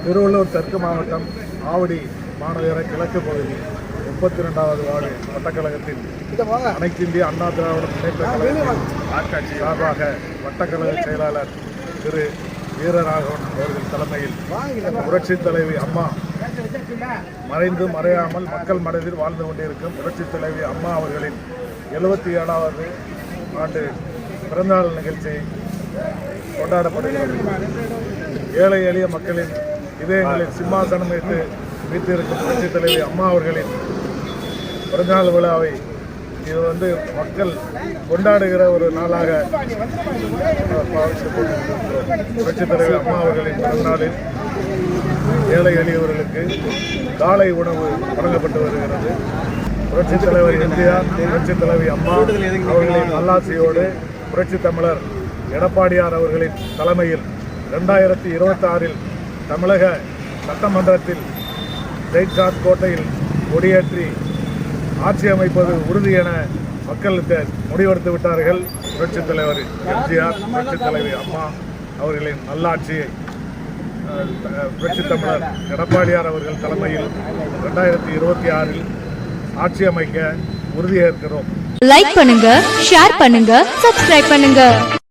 திருவள்ளூர் தெற்கு மாவட்டம் ஆவடி மாநகர கிழக்கு பகுதி 32வது வார்டு வட்டக்கழகத்தின் அனைத்து இந்திய அண்ணா திராவிட முன்னேற்ற கழகத்தின் சார்பாக வட்டக்கழக செயலாளர் திரு வீரராகவன் அவர்கள் தலைமையில் புரட்சித் தலைவி அம்மா மறைந்து மறையாமல் மக்கள் மனதில் வாழ்ந்து கொண்டிருக்கும் புரட்சித் தலைவி அம்மா அவர்களின் 77வது ஆண்டு பிறந்தநாள் நிகழ்ச்சி கொண்டாடப்படுகிறது. ஏழை எளிய மக்களின் இதயங்களில் சிம்மாசனம் வைத்திருக்கும் புரட்சித் தலைவி அம்மா அவர்களின் பிறந்தநாள் விழாவை இது மக்கள் கொண்டாடுகிற ஒரு நாளாக புரட்சித் தலைவி அம்மா அவர்களின் பிறந்தநாளில் ஏழை எளியவர்களுக்கு காலை உணவு வழங்கப்பட்டு வருகிறது. புரட்சித் தலைவர் எம்ஜிஆர், புரட்சித் தலைவி அம்மா அவர்களின் நல்லாட்சியோடு புரட்சித் தமிழர் எடப்பாடியார் அவர்களின் தலைமையில் 2026 தமிழக சட்டமன்றத்தில் ஜெயிச்சாத் கோட்டையில் கொடியேற்றி ஆட்சி அமைப்பது உறுதி என மக்களுக்கு முடிவெடுத்து விட்டார்கள். புரட்சித் தலைவர் எம்ஜிஆர், புரட்சித் தலைவி அம்மா அவர்களின் நல்லாட்சியை புரட்சித் தமிழர் எடப்பாடியார் அவர்கள் தலைமையில் 2026 ஆட்சி அமைக்க உறுதியேற்கிறோம். லைக் பண்ணுங்க, ஷேர் பண்ணுங்க, சப்ஸ்கிரைப் பண்ணுங்க.